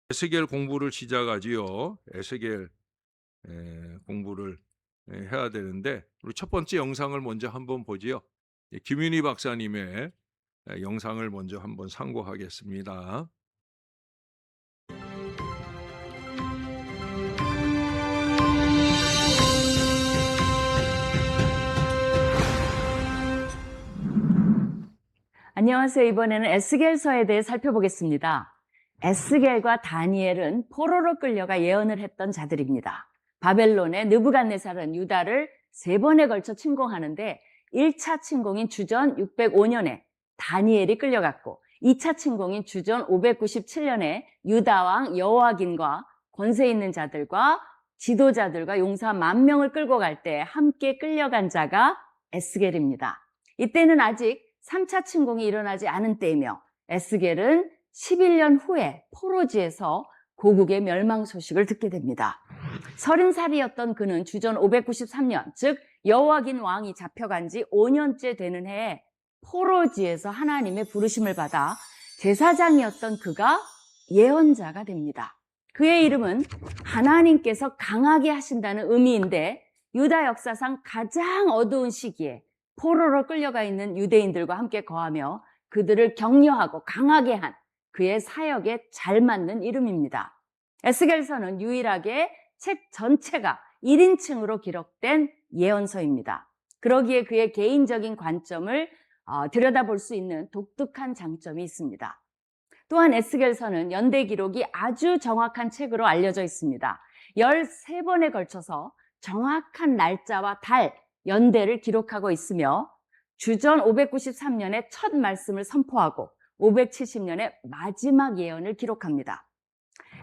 에스겔 공부를 시작하지요. 에스겔 공부를 해야 되는데 우리 첫 번째 영상을 먼저 한번 보지요. 김윤희 박사님의 영상을 먼저 한번 상고하겠습니다. 안녕하세요. 이번에는 에스겔서에 대해 살펴보겠습니다. 에스겔과 다니엘은 포로로 끌려가 예언을 했던 자들입니다. 바벨론의 느부갓네살은 유다를 3번에 걸쳐 침공하는데 1차 침공인 주전 605년에 다니엘이 끌려갔고 2차 침공인 주전 597년에 유다왕 여호와긴과 권세 있는 자들과 지도자들과 용사 10,000명을 끌고 갈 때 함께 끌려간 자가 에스겔입니다. 이때는 아직 3차 침공이 일어나지 않은 때이며 에스겔은 11년 후에 포로지에서 고국의 멸망 소식을 듣게 됩니다. 30살이었던 그는 주전 593년, 즉 여호와긴 왕이 잡혀간 지 5년째 되는 해에 포로지에서 하나님의 부르심을 받아 제사장이었던 그가 예언자가 됩니다. 그의 이름은 하나님께서 강하게 하신다는 의미인데 유다 역사상 가장 어두운 시기에 포로로 끌려가 있는 유대인들과 함께 거하며 그들을 격려하고 강하게 한 그의 사역에 잘 맞는 이름입니다. 에스겔서는 유일하게 책 전체가 1인칭으로 기록된 예언서입니다. 그러기에 그의 개인적인 관점을 들여다볼 수 있는 독특한 장점이 있습니다. 또한 에스겔서는 연대 기록이 아주 정확한 책으로 알려져 있습니다. 13번에 걸쳐서 정확한 날짜와 달, 연대를 기록하고 있으며 주전 593년에 첫 말씀을 선포하고 570년에 마지막 예언을 기록합니다.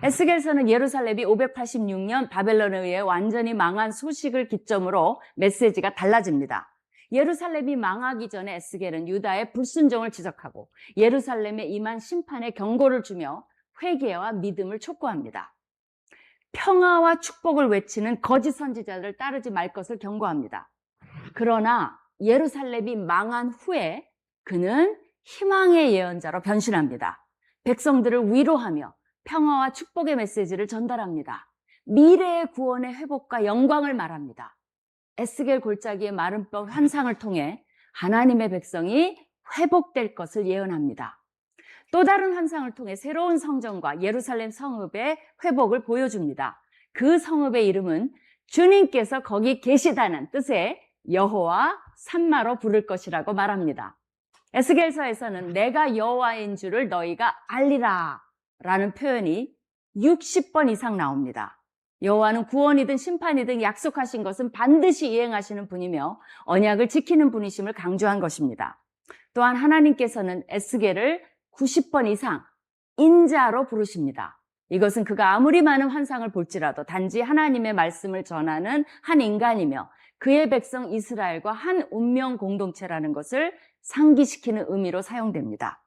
에스겔서는 예루살렘이 586년 바벨론에 의해 완전히 망한 소식을 기점으로 메시지가 달라집니다. 예루살렘이 망하기 전에 에스겔은 유다의 불순종을 지적하고 예루살렘에 임한 심판의 경고를 주며 회개와 믿음을 촉구합니다. 평화와 축복을 외치는 거짓 선지자들을 따르지 말 것을 경고합니다. 그러나 예루살렘이 망한 후에 그는 희망의 예언자로 변신합니다. 백성들을 위로하며 평화와 축복의 메시지를 전달합니다. 미래의 구원의 회복과 영광을 말합니다. 에스겔 골짜기의 마름법 환상을 통해 하나님의 백성이 회복될 것을 예언합니다. 또 다른 환상을 통해 새로운 성전과 예루살렘 성읍의 회복을 보여줍니다. 그 성읍의 이름은 주님께서 거기 계시다는 뜻의 여호와 산마로 부를 것이라고 말합니다. 에스겔서에서는 내가 여호와인 줄을 너희가 알리라 라는 표현이 60번 이상 나옵니다. 여호와는 구원이든 심판이든 약속하신 것은 반드시 이행하시는 분이며 언약을 지키는 분이심을 강조한 것입니다. 또한 하나님께서는 에스겔을 90번 이상 인자로 부르십니다. 이것은 그가 아무리 많은 환상을 볼지라도 단지 하나님의 말씀을 전하는 한 인간이며 그의 백성 이스라엘과 한 운명 공동체라는 것을 상기시키는 의미로 사용됩니다.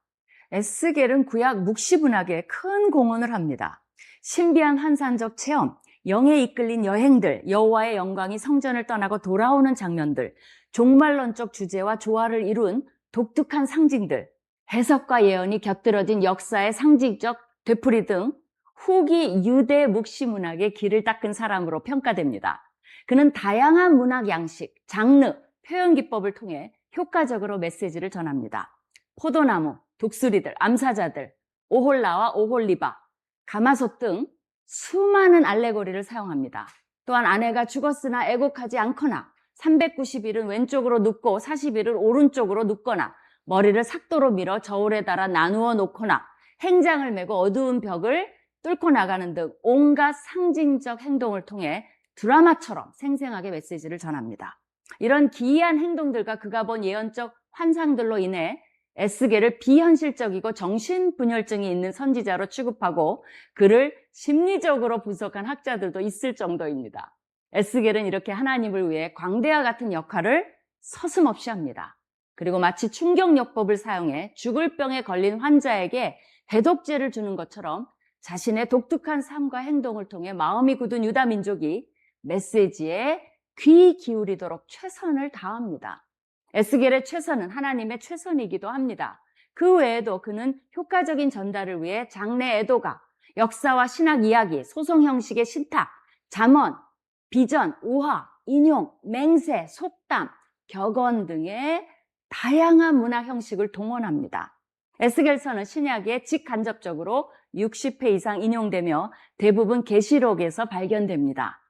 에스겔은 구약 묵시문학에 큰 공헌을 합니다. 신비한 환상적 체험, 영에 이끌린 여행들, 여호와의 영광이 성전을 떠나고 돌아오는 장면들, 종말론적 주제와 조화를 이룬 독특한 상징들, 해석과 예언이 곁들여진 역사의 상징적 되풀이 등 후기 유대 묵시문학의 길을 닦은 사람으로 평가됩니다. 그는 다양한 문학 양식, 장르, 표현 기법을 통해 효과적으로 메시지를 전합니다. 포도나무, 독수리들, 암사자들, 오홀라와 오홀리바, 가마솥 등 수많은 알레고리를 사용합니다. 또한 아내가 죽었으나 애곡하지 않거나 390일은 왼쪽으로 눕고 40일은 오른쪽으로 눕거나 머리를 삭도로 밀어 저울에 달아 나누어 놓거나 행장을 메고 어두운 벽을 뚫고 나가는 등 온갖 상징적 행동을 통해 드라마처럼 생생하게 메시지를 전합니다. 이런 기이한 행동들과 그가 본 예언적 환상들로 인해 에스겔을 비현실적이고 정신분열증이 있는 선지자로 취급하고 그를 심리적으로 분석한 학자들도 있을 정도입니다. 에스겔은 이렇게 하나님을 위해 광대와 같은 역할을 서슴없이 합니다. 그리고 마치 충격요법을 사용해 죽을 병에 걸린 환자에게 해독제를 주는 것처럼 자신의 독특한 삶과 행동을 통해 마음이 굳은 유다 민족이 메시지에 귀 기울이도록 최선을 다합니다. 에스겔의 최선은 하나님의 최선이기도 합니다. 그 외에도 그는 효과적인 전달을 위해 장래 애도가, 역사와 신학 이야기, 소설 형식의 신탁, 잠언, 비전, 우화, 인용, 맹세, 속담, 격언 등의 다양한 문화 형식을 동원합니다. 에스겔서는 신약에 직간접적으로 60회 이상 인용되며 대부분 계시록에서 발견됩니다.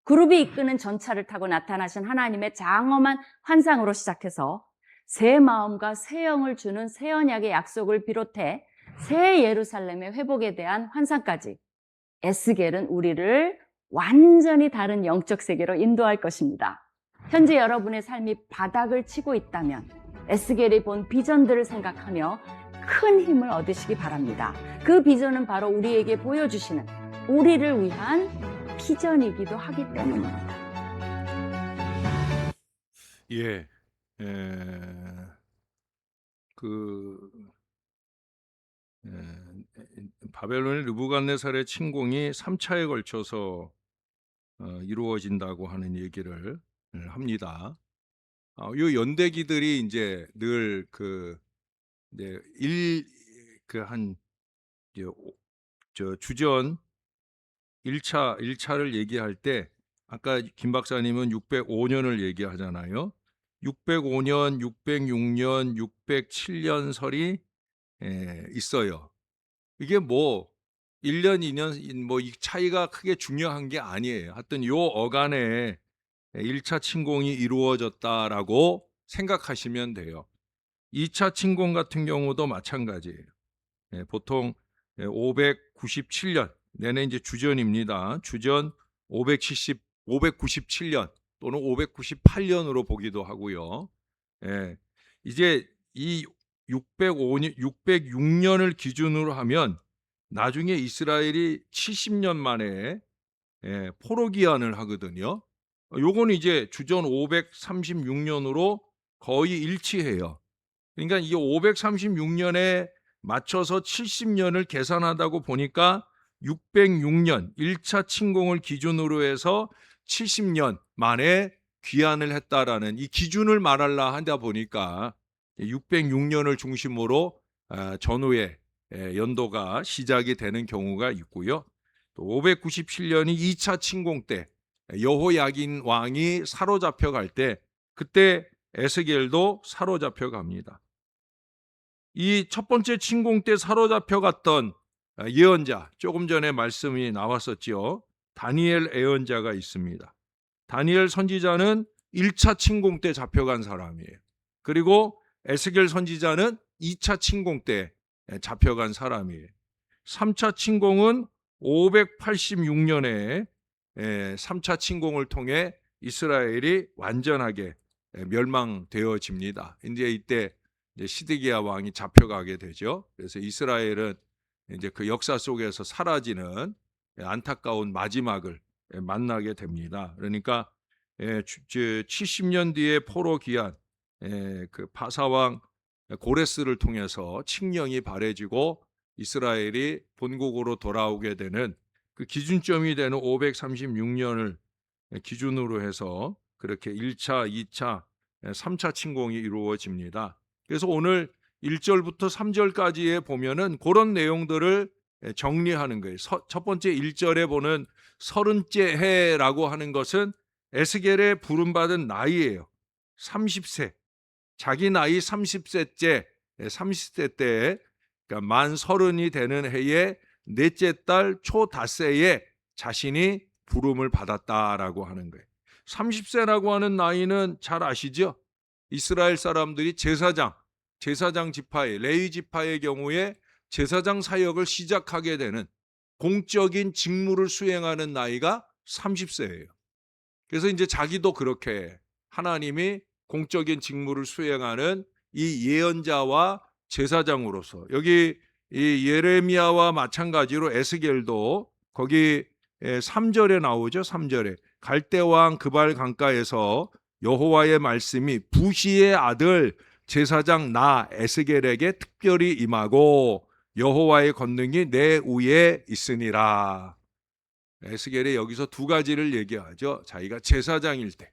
그룹이 이끄는 전차를 타고 나타나신 하나님의 장엄한 환상으로 시작해서 새 마음과 새 영을 주는 새 언약의 약속을 비롯해 새 예루살렘의 회복에 대한 환상까지 에스겔은 우리를 완전히 다른 영적 세계로 인도할 것입니다. 현재 여러분의 삶이 바닥을 치고 있다면 에스겔이 본 비전들을 생각하며 큰 힘을 얻으시기 바랍니다. 그 비전은 바로 우리에게 보여주시는 우리를 위한 비전이기도 하기 때문입니다. 예, 그 바벨론의 느부갓네살의 침공이 3차에 걸쳐서 이루어진다고 하는 얘기를 합니다. 요 연대기들이 이제 늘 주전 1차를 얘기할 때 아까 김 박사님은 605년을 얘기하잖아요. 605년, 606년, 607년 설이 있어요. 이게 뭐 1년, 2년 뭐 이 차이가 크게 중요한 게 아니에요. 하여튼 요 어간에 1차 침공이 이루어졌다라고 생각하시면 돼요. 2차 침공 같은 경우도 마찬가지예요. 보통 597년 내내 이제 주전입니다. 주전 597년 또는 598년으로 보기도 하고요. 이제 이 606년을 기준으로 하면 나중에 이스라엘이 70년 만에 포로 기한을 하거든요. 요건 이제 주전 536년으로 거의 일치해요. 그러니까 이 536년에 맞춰서 70년을 계산하다고 보니까 606년 1차 침공을 기준으로 해서 70년 만에 귀환을 했다라는 이 기준을 말하려 하다 보니까 606년을 중심으로 전후에 연도가 시작이 되는 경우가 있고요. 또 597년이 2차 침공 때 여호야긴 왕이 사로잡혀 갈 때 그때 에스겔도 사로잡혀 갑니다. 이 첫 번째 침공 때 사로잡혀 갔던 예언자, 조금 전에 말씀이 나왔었죠. 다니엘 예언자가 있습니다. 다니엘 선지자는 1차 침공 때 잡혀간 사람이에요. 그리고 에스겔 선지자는 2차 침공 때 잡혀간 사람이에요. 3차 침공은 586년에 3차 침공을 통해 이스라엘이 완전하게 멸망되어집니다. 이제 이때 시드기야 왕이 잡혀가게 되죠. 그래서 이스라엘은 이제 그 역사 속에서 사라지는 안타까운 마지막을 만나게 됩니다. 그러니까 70년 뒤에 포로 귀환 그 바사왕 고레스를 통해서 칙령이 발해지고 이스라엘이 본국으로 돌아오게 되는 그 기준점이 되는 536년을 기준으로 해서 그렇게 1차, 2차, 3차 침공이 이루어집니다. 그래서 오늘 1절부터 3절까지에 보면은 그런 내용들을 정리하는 거예요. 첫 번째 1절에 보는 30째 해라고 하는 것은 에스겔의 부름받은 나이예요. 30세. 자기 나이 30세째, 30세 때 그러니까 만 30이 되는 해에 넷째 달 초닷새에 자신이 부름을 받았다라고 하는 거예요. 30세라고 하는 나이는 잘 아시죠? 이스라엘 사람들이 제사장 지파의 레위 지파의 경우에 제사장 사역을 시작하게 되는 공적인 직무를 수행하는 나이가 30세예요. 그래서 이제 자기도 그렇게 하나님이 공적인 직무를 수행하는 이 예언자와 제사장으로서 여기 이 예레미야와 마찬가지로 에스겔도 거기 3절에 나오죠. 3절에 갈대왕 그발 강가에서 여호와의 말씀이 부시의 아들 제사장 나 에스겔에게 특별히 임하고 여호와의 권능이 내 위에 있으니라. 에스겔이 여기서 두 가지를 얘기하죠. 자기가 제사장일 때,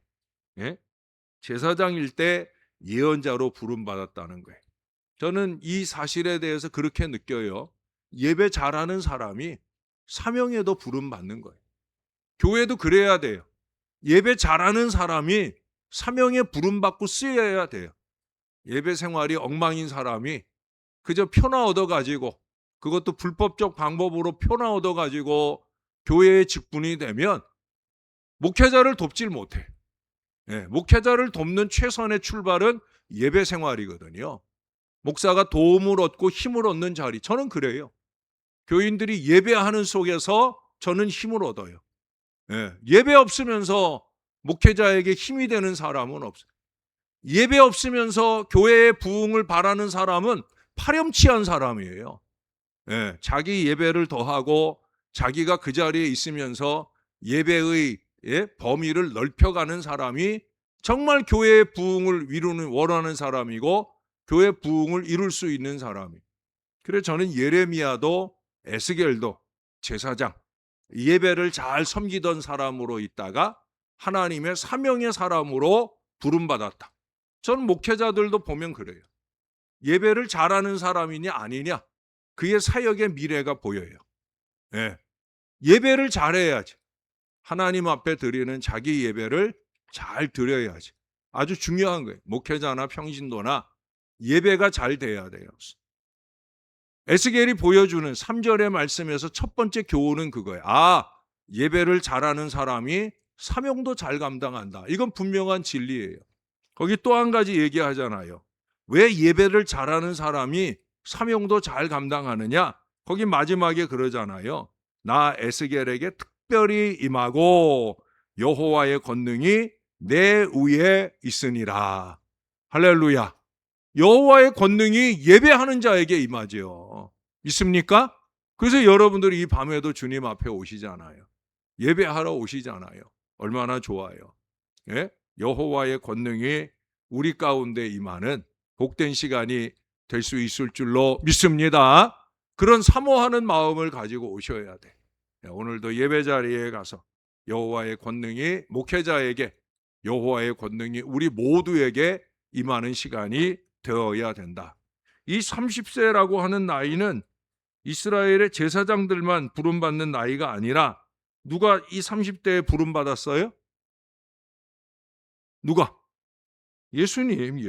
제사장일 때 예언자로 부름받았다는 거예요. 저는 이 사실에 대해서 그렇게 느껴요. 예배 잘하는 사람이 사명에도 부름받는 거예요. 교회도 그래야 돼요. 예배 잘하는 사람이 사명에 부름받고 쓰여야 돼요. 예배 생활이 엉망인 사람이 그저 표나 얻어가지고, 그것도 불법적 방법으로 표나 얻어가지고 교회에 직분이 되면 목회자를 돕질 못해. 목회자를 돕는 최선의 출발은 예배 생활이거든요. 목사가 도움을 얻고 힘을 얻는 자리, 저는 그래요. 교인들이 예배하는 속에서 저는 힘을 얻어요. 예배 없으면서 목회자에게 힘이 되는 사람은 없어요. 예배 없으면서 교회의 부흥을 바라는 사람은 파렴치한 사람이에요. 자기 예배를 더하고 자기가 그 자리에 있으면서 예배의 범위를 넓혀가는 사람이 정말 교회의 부흥을 이루는 원하는 사람이고 교회 부흥을 이룰 수 있는 사람이. 그래서 저는 예레미야도 에스겔도 제사장, 예배를 잘 섬기던 사람으로 있다가 하나님의 사명의 사람으로 부름받았다. 저는 목회자들도 보면 그래요. 예배를 잘하는 사람이냐 아니냐, 그의 사역의 미래가 보여요. 예배를 잘해야지. 하나님 앞에 드리는 자기 예배를 잘 드려야지. 아주 중요한 거예요. 목회자나 평신도나 예배가 잘 돼야 돼요. 에스겔이 보여주는 3절의 말씀에서 첫 번째 교훈은 그거예요. 예배를 잘하는 사람이 사명도 잘 감당한다. 이건 분명한 진리예요. 거기 또 한 가지 얘기하잖아요. 왜 예배를 잘하는 사람이 사명도 잘 감당하느냐? 거기 마지막에 그러잖아요. 나 에스겔에게 특별히 임하고 여호와의 권능이 내 위에 있으니라. 할렐루야. 여호와의 권능이 예배하는 자에게 임하죠. 있습니까? 그래서 여러분들이 이 밤에도 주님 앞에 오시잖아요. 예배하러 오시잖아요. 얼마나 좋아요. 여호와의 권능이 우리 가운데 임하는 복된 시간이 될 수 있을 줄로 믿습니다. 그런 사모하는 마음을 가지고 오셔야 돼. 오늘도 예배 자리에 가서 여호와의 권능이 목회자에게, 여호와의 권능이 우리 모두에게 임하는 시간이 되어야 된다. 이 30세라고 하는 나이는 이스라엘의 제사장들만 부름받는 나이가 아니라 누가 이 30대에 부름받았어요? 누가? 예수님.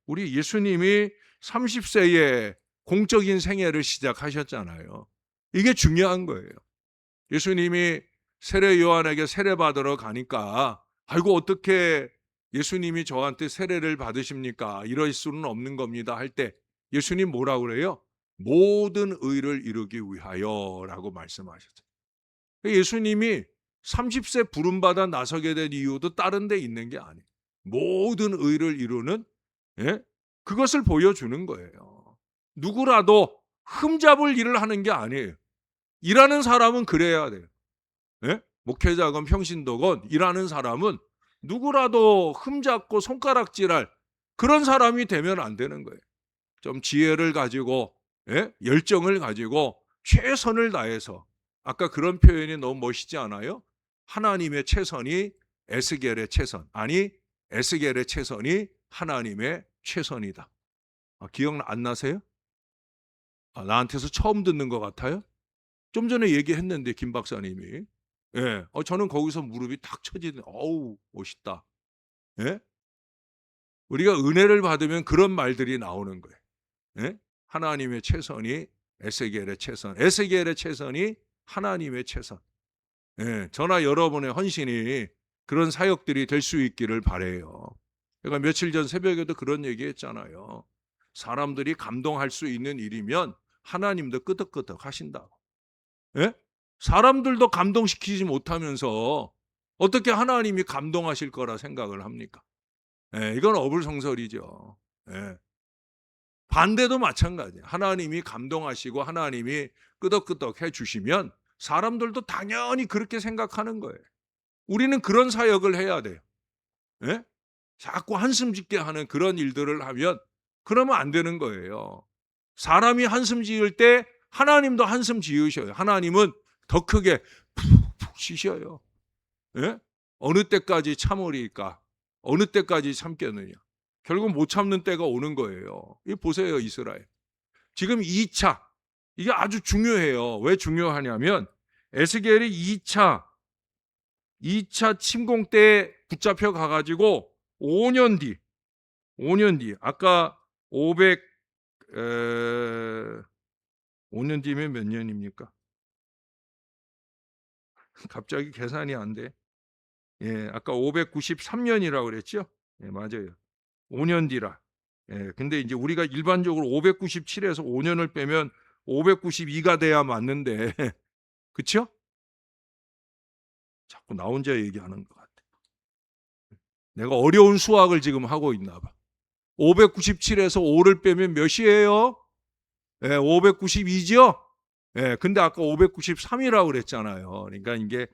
우리 예수님이 30세에 공적인 생애를 시작하셨잖아요. 이게 중요한 거예요. 예수님이 세례 요한에게 세례 받으러 가니까 아이고 어떻게 예수님이 저한테 세례를 받으십니까? 이럴 수는 없는 겁니다 할 때 예수님 뭐라고 그래요? 모든 의를 이루기 위하여 라고 말씀하셨죠. 예수님이 30세 부름받아 나서게 된 이유도 다른 데 있는 게 아니에요. 모든 의를 이루는 그것을 보여주는 거예요. 누구라도 흠잡을 일을 하는 게 아니에요. 일하는 사람은 그래야 돼요. 목회자건 평신도건 일하는 사람은 누구라도 흠잡고 손가락질할 그런 사람이 되면 안 되는 거예요. 좀 지혜를 가지고 열정을 가지고 최선을 다해서, 아까 그런 표현이 너무 멋있지 않아요? 하나님의 최선이 에스겔의 최선, 아니 에스겔의 최선이 하나님의 최선이다. 기억 안 나세요? 나한테서 처음 듣는 것 같아요? 좀 전에 얘기했는데 김 박사님이 저는 거기서 무릎이 탁 쳐지는, 어우 멋있다. 우리가 은혜를 받으면 그런 말들이 나오는 거예요. 하나님의 최선이 에스겔의 최선, 에스겔의 최선이 하나님의 최선. 저나 여러분의 헌신이 그런 사역들이 될 수 있기를 바라요. 제가 며칠 전 새벽에도 그런 얘기 했잖아요. 사람들이 감동할 수 있는 일이면 하나님도 끄덕끄덕 하신다고. 사람들도 감동시키지 못하면서 어떻게 하나님이 감동하실 거라 생각을 합니까? 이건 어불성설이죠. 반대도 마찬가지예요. 하나님이 감동하시고 하나님이 끄덕끄덕 해주시면 사람들도 당연히 그렇게 생각하는 거예요. 우리는 그런 사역을 해야 돼요. 자꾸 한숨 짓게 하는 그런 일들을 하면 그러면 안 되는 거예요. 사람이 한숨 지을 때 하나님도 한숨 지으셔요. 하나님은 더 크게 푹푹 쉬셔요. 어느 때까지 참으리까? 어느 때까지 참겠느냐? 결국 못 참는 때가 오는 거예요. 이 보세요, 이스라엘. 지금 2차 이게 아주 중요해요. 왜 중요하냐면 에스겔이 2차 침공 때 붙잡혀 가가지고 5년 뒤 아까 5년 뒤면 몇 년입니까? 갑자기 계산이 안 돼. 예, 아까 593년이라고 그랬죠? 예, 맞아요. 5년 뒤라. 예, 근데 이제 우리가 일반적으로 597에서 5년을 빼면 592가 돼야 맞는데, 그쵸? 자꾸 나 혼자 얘기하는 것 같아. 내가 어려운 수학을 지금 하고 있나 봐. 597에서 5를 빼면 몇이에요? 예, 592죠? 예, 근데 아까 593이라고 그랬잖아요. 그러니까 이게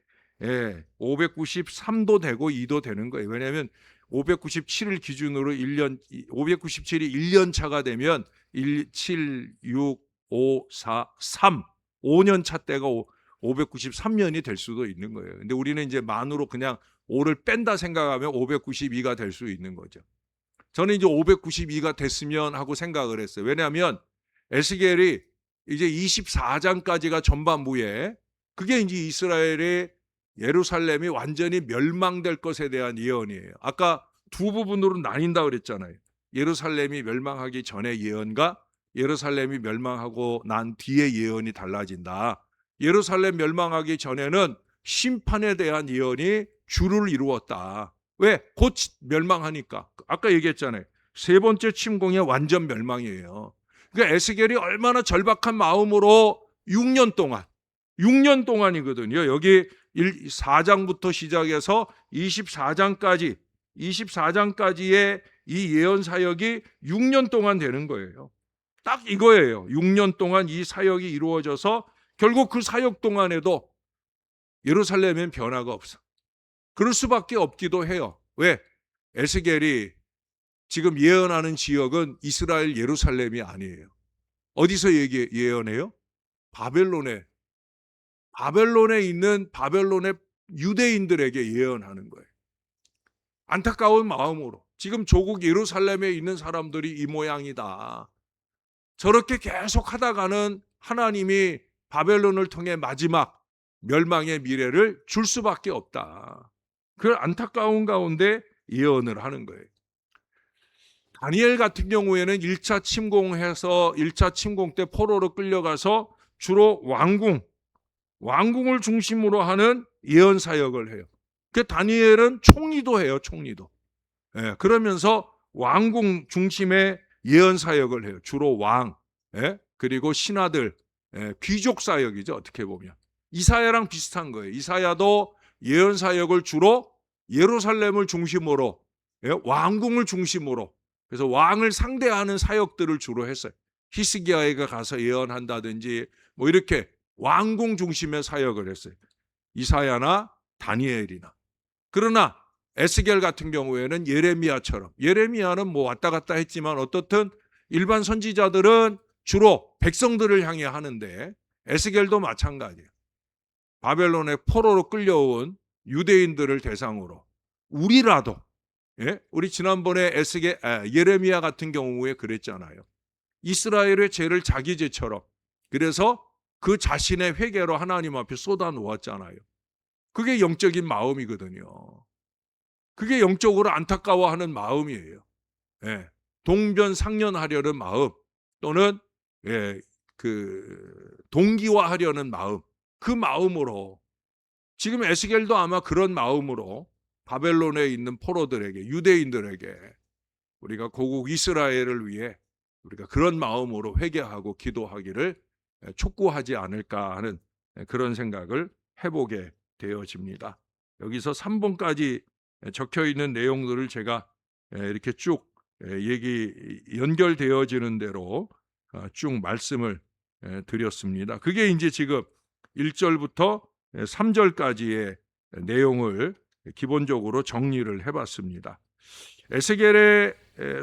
593도 되고 2도 되는 거예요. 왜냐하면 597을 기준으로 597이 1년 차가 되면 1, 7, 6, 5, 4, 3, 5년 차 때가 593년이 될 수도 있는 거예요. 근데 우리는 이제 만으로 그냥 5를 뺀다 생각하면 592가 될 수 있는 거죠. 저는 이제 592가 됐으면 하고 생각을 했어요. 왜냐하면 에스겔이 이제 24장까지가 전반부에 그게 이제 이스라엘의 예루살렘이 완전히 멸망될 것에 대한 예언이에요. 아까 두 부분으로 나뉜다 그랬잖아요. 예루살렘이 멸망하기 전의 예언과 예루살렘이 멸망하고 난 뒤의 예언이 달라진다. 예루살렘 멸망하기 전에는 심판에 대한 예언이 주를 이루었다. 왜? 곧 멸망하니까. 아까 얘기했잖아요. 세 번째 침공의 완전 멸망이에요. 그러니까 에스겔이 얼마나 절박한 마음으로 6년 동안이거든요. 여기 4장부터 시작해서 24장까지의 이 예언 사역이 6년 동안 되는 거예요. 딱 이거예요. 6년 동안 이 사역이 이루어져서 결국 그 사역 동안에도 예루살렘엔 변화가 없어. 그럴 수밖에 없기도 해요. 왜? 에스겔이 지금 예언하는 지역은 이스라엘 예루살렘이 아니에요. 어디서 예언해요? 바벨론에 있는 바벨론의 유대인들에게 예언하는 거예요. 안타까운 마음으로 지금 조국 예루살렘에 있는 사람들이 이 모양이다. 저렇게 계속 하다가는 하나님이 바벨론을 통해 마지막 멸망의 미래를 줄 수밖에 없다. 그 안타까운 가운데 예언을 하는 거예요. 다니엘 같은 경우에는 1차 침공 때 포로로 끌려가서 주로 왕궁을 중심으로 하는 예언 사역을 해요. 그 다니엘은 총리도 해요, 총리도. 예, 그러면서 왕궁 중심의 예언 사역을 해요. 주로 왕, 그리고 신하들, 귀족 사역이죠, 어떻게 보면. 이사야랑 비슷한 거예요. 이사야도 예언 사역을 주로 예루살렘을 중심으로, 왕궁을 중심으로, 그래서 왕을 상대하는 사역들을 주로 했어요. 히스기야가 가서 예언한다든지 뭐 이렇게 왕궁 중심의 사역을 했어요. 이사야나 다니엘이나. 그러나 에스겔 같은 경우에는 예레미야는 뭐 왔다 갔다 했지만 어떻든 일반 선지자들은 주로 백성들을 향해 하는데 에스겔도 마찬가지예요. 바벨론의 포로로 끌려온 유대인들을 대상으로 우리라도, 우리 지난번에 예레미야 같은 경우에 그랬잖아요. 이스라엘의 죄를 자기 죄처럼, 그래서 그 자신의 회개로 하나님 앞에 쏟아 놓았잖아요. 그게 영적인 마음이거든요. 그게 영적으로 안타까워하는 마음이에요. 동변상련하려는 마음, 또는 동기화하려는 마음, 그 마음으로 지금 에스겔도 아마 그런 마음으로 바벨론에 있는 포로들에게, 유대인들에게 우리가 고국 이스라엘을 위해 우리가 그런 마음으로 회개하고 기도하기를 촉구하지 않을까 하는 그런 생각을 해보게 되어집니다. 여기서 3번까지 적혀 있는 내용들을 제가 이렇게 쭉 연결되어지는 대로 쭉 말씀을 드렸습니다. 그게 이제 지금 1절부터 3절까지의 내용을 기본적으로 정리를 해봤습니다. 에스겔의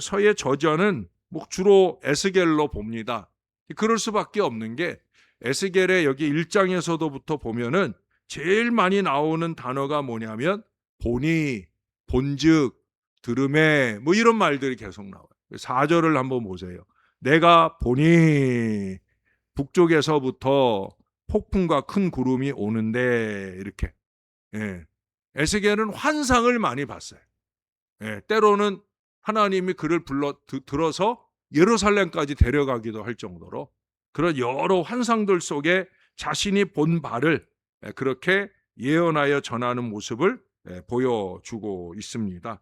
서의 저자는 주로 에스겔로 봅니다. 그럴 수밖에 없는 게 에스겔의 여기 1장에서도부터 보면은 제일 많이 나오는 단어가 뭐냐면 보니, 본즉, 들음에 뭐 이런 말들이 계속 나와요. 4절을 한번 보세요. 내가 보니 북쪽에서부터 폭풍과 큰 구름이 오는데 이렇게. 예. 에스겔은 환상을 많이 봤어요. 예. 때로는 하나님이 그를 들어서 예루살렘까지 데려가기도 할 정도로 그런 여러 환상들 속에 자신이 본 바를 그렇게 예언하여 전하는 모습을 보여주고 있습니다.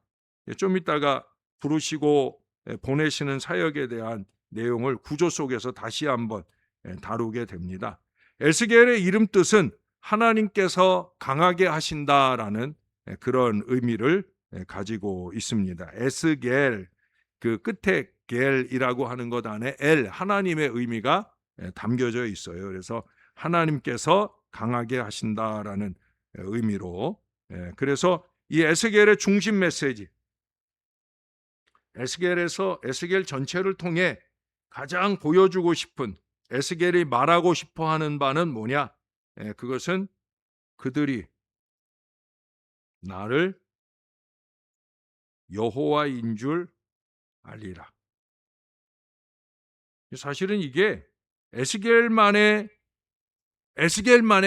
좀 이따가 부르시고 보내시는 사역에 대한 내용을 구조 속에서 다시 한번 다루게 됩니다. 에스겔의 이름 뜻은 하나님께서 강하게 하신다라는 그런 의미를 가지고 있습니다. 에스겔, 그 끝에 겔이라고 하는 것 안에 엘, 하나님의 의미가 담겨져 있어요. 그래서 하나님께서 강하게 하신다라는 의미로, 그래서 이 에스겔의 중심 메시지, 에스겔 전체를 통해 가장 보여주고 싶은, 에스겔이 말하고 싶어 하는 바는 뭐냐? 그것은 그들이 나를 여호와인 줄 알리라. 사실은 이게 에스겔만의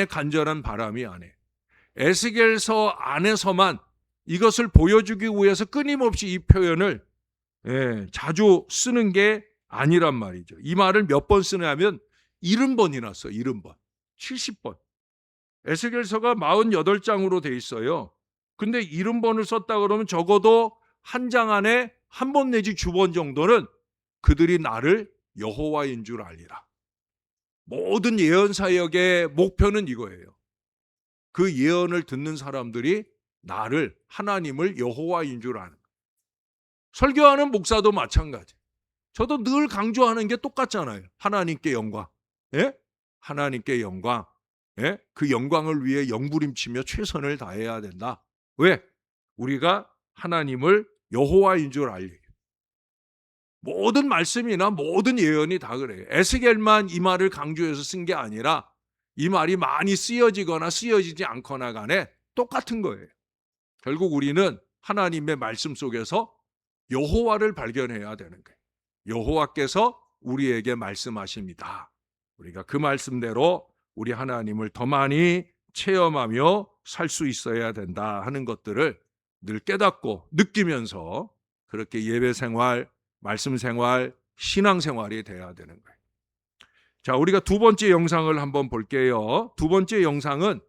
간절한 바람이 아니에요. 에스겔서 안에서만 이것을 보여주기 위해서 끊임없이 이 표현을 자주 쓰는 게 아니란 말이죠. 이 말을 몇 번 쓰냐면 70번이나 써. 70번. 70번. 에스겔서가 48장으로 돼 있어요. 근데 70번을 썼다 그러면 적어도 한 장 안에 한 번 내지 두 번 정도는 그들이 나를 여호와인 줄 알리라. 모든 예언 사역의 목표는 이거예요. 그 예언을 듣는 사람들이 나를, 하나님을 여호와인 줄 아는 거예요. 설교하는 목사도 마찬가지. 저도 늘 강조하는 게 똑같잖아요. 하나님께 영광. 예? 하나님께 영광. 예? 그 영광을 위해 영부림치며 최선을 다해야 된다. 왜? 우리가 하나님을 여호와인 줄 알려요. 모든 말씀이나 모든 예언이 다 그래요. 에스겔만 이 말을 강조해서 쓴 게 아니라 이 말이 많이 쓰여지거나 쓰여지지 않거나 간에 똑같은 거예요. 결국 우리는 하나님의 말씀 속에서 여호와를 발견해야 되는 거예요. 여호와께서 우리에게 말씀하십니다. 우리가 그 말씀대로 우리 하나님을 더 많이 체험하며 살 수 있어야 된다 하는 것들을 늘 깨닫고 느끼면서 그렇게 예배 생활, 말씀 생활, 신앙 생활이 돼야 되는 거예요. 자, 우리가 두 번째 영상을 한번 볼게요. 두 번째 영상은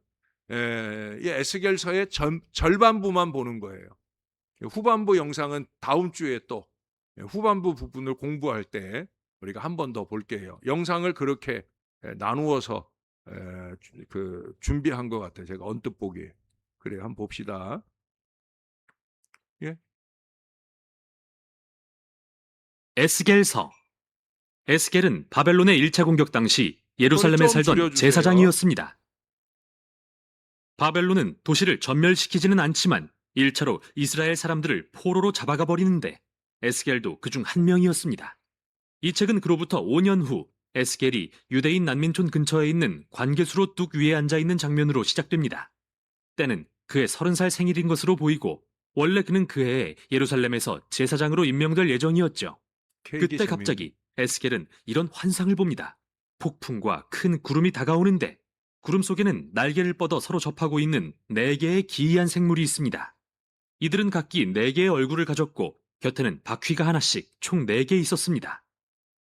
이 에스겔서의 절반부만 보는 거예요. 후반부 영상은 다음 주에 또 후반부 부분을 공부할 때 우리가 한 번 더 볼게요. 영상을 그렇게 나누어서 준비한 것 같아요. 제가 언뜻 보기에. 그래요. 한번 봅시다. 예? 에스겔서. 에스겔은 바벨론의 1차 공격 당시 예루살렘에 좀 살던 줄여주세요. 제사장이었습니다. 바벨론은 도시를 전멸시키지는 않지만 1차로 이스라엘 사람들을 포로로 잡아가 버리는데 에스겔도 그중 한 명이었습니다. 이 책은 그로부터 5년 후 에스겔이 유대인 난민촌 근처에 있는 관계수로 뚝 위에 앉아있는 장면으로 시작됩니다. 때는 그의 30살 생일인 것으로 보이고 원래 그는 그 해에 예루살렘에서 제사장으로 임명될 예정이었죠. 그때 갑자기 에스겔은 이런 환상을 봅니다. 폭풍과 큰 구름이 다가오는데 구름 속에는 날개를 뻗어 서로 접하고 있는 4개의 기이한 생물이 있습니다. 이들은 각기 4개의 얼굴을 가졌고 곁에는 바퀴가 하나씩 총 4개 있었습니다.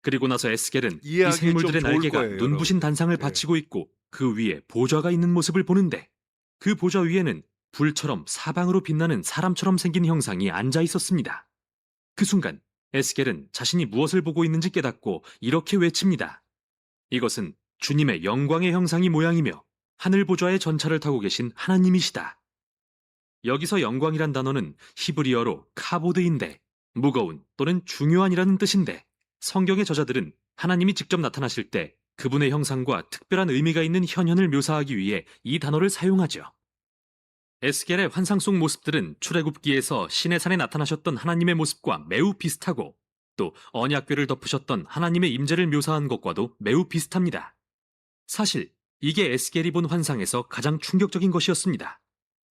그리고 나서 에스겔은 이 이해하기 생물들의 좀 좋을 날개가 거예요, 눈부신 단상을 네. 받치고 있고 그 위에 보좌가 있는 모습을 보는데 그 보좌 위에는 불처럼 사방으로 빛나는 사람처럼 생긴 형상이 앉아 있었습니다. 그 순간 에스겔은 자신이 무엇을 보고 있는지 깨닫고 이렇게 외칩니다. 이것은 주님의 영광의 형상이 모양이며 하늘 보좌의 전차를 타고 계신 하나님이시다. 여기서 영광이란 단어는 히브리어로 카보드인데 무거운 또는 중요한이라는 뜻인데 성경의 저자들은 하나님이 직접 나타나실 때 그분의 형상과 특별한 의미가 있는 현현을 묘사하기 위해 이 단어를 사용하죠. 에스겔의 환상 속 모습들은 출애굽기에서 시내 산에 나타나셨던 하나님의 모습과 매우 비슷하고 또 언약궤를 덮으셨던 하나님의 임재를 묘사한 것과도 매우 비슷합니다. 사실 이게 에스겔이 본 환상에서 가장 충격적인 것이었습니다.